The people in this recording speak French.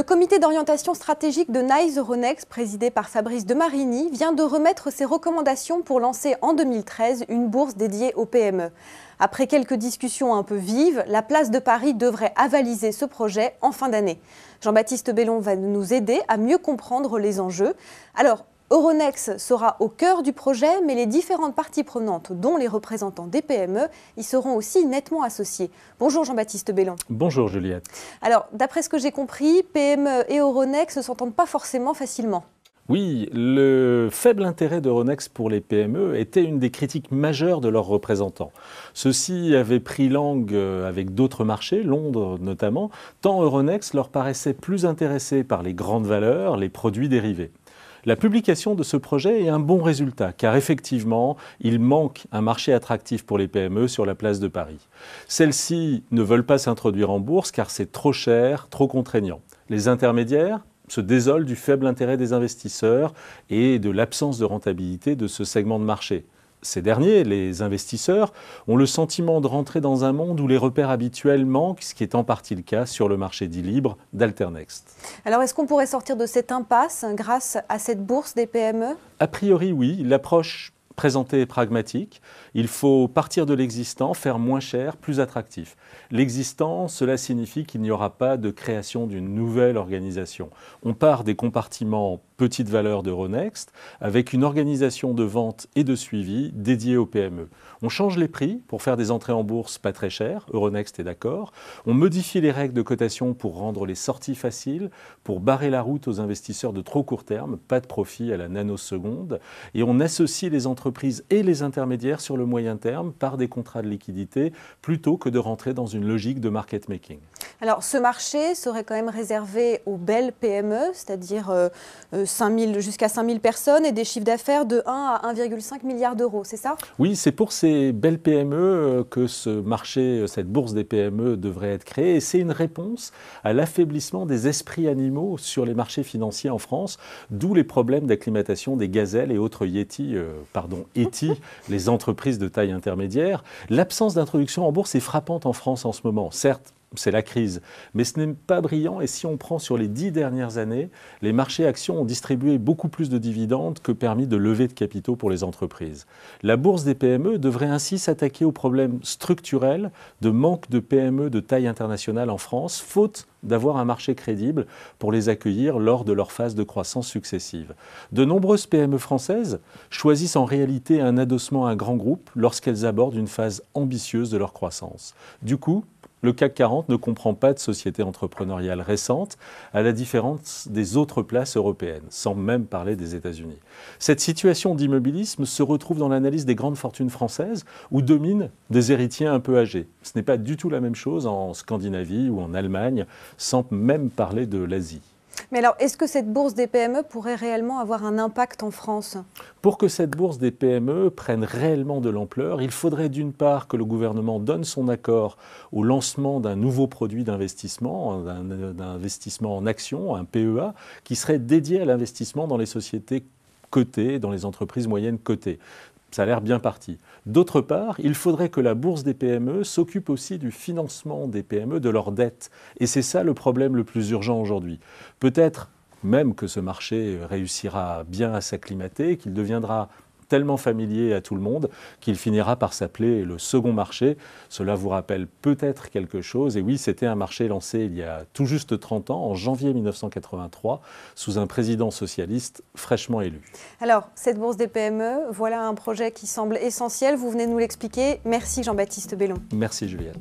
Le comité d'orientation stratégique de Nice Euronext, présidé par Fabrice de Marigny, vient de remettre ses recommandations pour lancer en 2013 une bourse dédiée aux PME. Après quelques discussions un peu vives, la place de Paris devrait avaliser ce projet en fin d'année. Jean-Baptiste Bellon va nous aider à mieux comprendre les enjeux. Alors, Euronext sera au cœur du projet, mais les différentes parties prenantes, dont les représentants des PME, y seront aussi nettement associés. Bonjour Jean-Baptiste Bellon. Bonjour Juliette. Alors, d'après ce que j'ai compris, PME et Euronext ne s'entendent pas forcément facilement. Oui, le faible intérêt d'Euronext pour les PME était une des critiques majeures de leurs représentants. Ceux-ci avaient pris langue avec d'autres marchés, Londres notamment, tant Euronext leur paraissait plus intéressé par les grandes valeurs, les produits dérivés. La publication de ce projet est un bon résultat, car effectivement, il manque un marché attractif pour les PME sur la place de Paris. Celles-ci ne veulent pas s'introduire en bourse car c'est trop cher, trop contraignant. Les intermédiaires se désolent du faible intérêt des investisseurs et de l'absence de rentabilité de ce segment de marché. Ces derniers, les investisseurs, ont le sentiment de rentrer dans un monde où les repères habituels manquent, ce qui est en partie le cas sur le marché dit libre d'Alternext. Alors, est-ce qu'on pourrait sortir de cette impasse grâce à cette bourse des PME ? A priori, oui. L'approche présentée est pragmatique. Il faut partir de l'existant, faire moins cher, plus attractif. L'existant, cela signifie qu'il n'y aura pas de création d'une nouvelle organisation. On part des compartiments petite valeur d'Euronext avec une organisation de vente et de suivi dédiée aux PME. On change les prix pour faire des entrées en bourse pas très chères, Euronext est d'accord. On modifie les règles de cotation pour rendre les sorties faciles, pour barrer la route aux investisseurs de trop court terme, pas de profit à la nanoseconde. Et on associe les entreprises et les intermédiaires sur le moyen terme par des contrats de liquidité plutôt que de rentrer dans une logique de market making. Alors, ce marché serait quand même réservé aux belles PME, c'est-à-dire jusqu'à 5 000 personnes et des chiffres d'affaires de 1 à 1,5 milliard d'euros, c'est ça ? Oui, c'est pour ces belles PME que ce marché, cette bourse des PME devrait être créée. Et c'est une réponse à l'affaiblissement des esprits animaux sur les marchés financiers en France, d'où les problèmes d'acclimatation des gazelles et autres yétis, les entreprises de taille intermédiaire. L'absence d'introduction en bourse est frappante en France en ce moment. Certes, c'est la crise, mais ce n'est pas brillant. Et si on prend sur les 10 dernières années, les marchés actions ont distribué beaucoup plus de dividendes que permis de lever de capitaux pour les entreprises. La bourse des PME devrait ainsi s'attaquer aux problèmes structurels de manque de PME de taille internationale en France, faute d'avoir un marché crédible pour les accueillir lors de leur phase de croissance successive. De nombreuses PME françaises choisissent en réalité un adossement à un grand groupe lorsqu'elles abordent une phase ambitieuse de leur croissance. Du coup, le CAC 40 ne comprend pas de société entrepreneuriale récente, à la différence des autres places européennes, sans même parler des États-Unis. Cette situation d'immobilisme se retrouve dans l'analyse des grandes fortunes françaises, où dominent des héritiers un peu âgés. Ce n'est pas du tout la même chose en Scandinavie ou en Allemagne, sans même parler de l'Asie. Mais alors, est-ce que cette bourse des PME pourrait réellement avoir un impact en France ? Pour que cette bourse des PME prenne réellement de l'ampleur, il faudrait d'une part que le gouvernement donne son accord au lancement d'un nouveau produit d'investissement, d'un investissement en actions, un PEA, qui serait dédié à l'investissement dans les sociétés cotées, dans les entreprises moyennes cotées. Ça a l'air bien parti. D'autre part, il faudrait que la bourse des PME s'occupe aussi du financement des PME, de leurs dettes. Et c'est ça le problème le plus urgent aujourd'hui. Peut-être même que ce marché réussira bien à s'acclimater, qu'il deviendra tellement familier à tout le monde qu'il finira par s'appeler le second marché. Cela vous rappelle peut-être quelque chose. Et oui, c'était un marché lancé il y a tout juste 30 ans, en janvier 1983, sous un président socialiste fraîchement élu. Alors, cette bourse des PME, voilà un projet qui semble essentiel. Vous venez de nous l'expliquer. Merci Jean-Baptiste Bellon. Merci Juliette.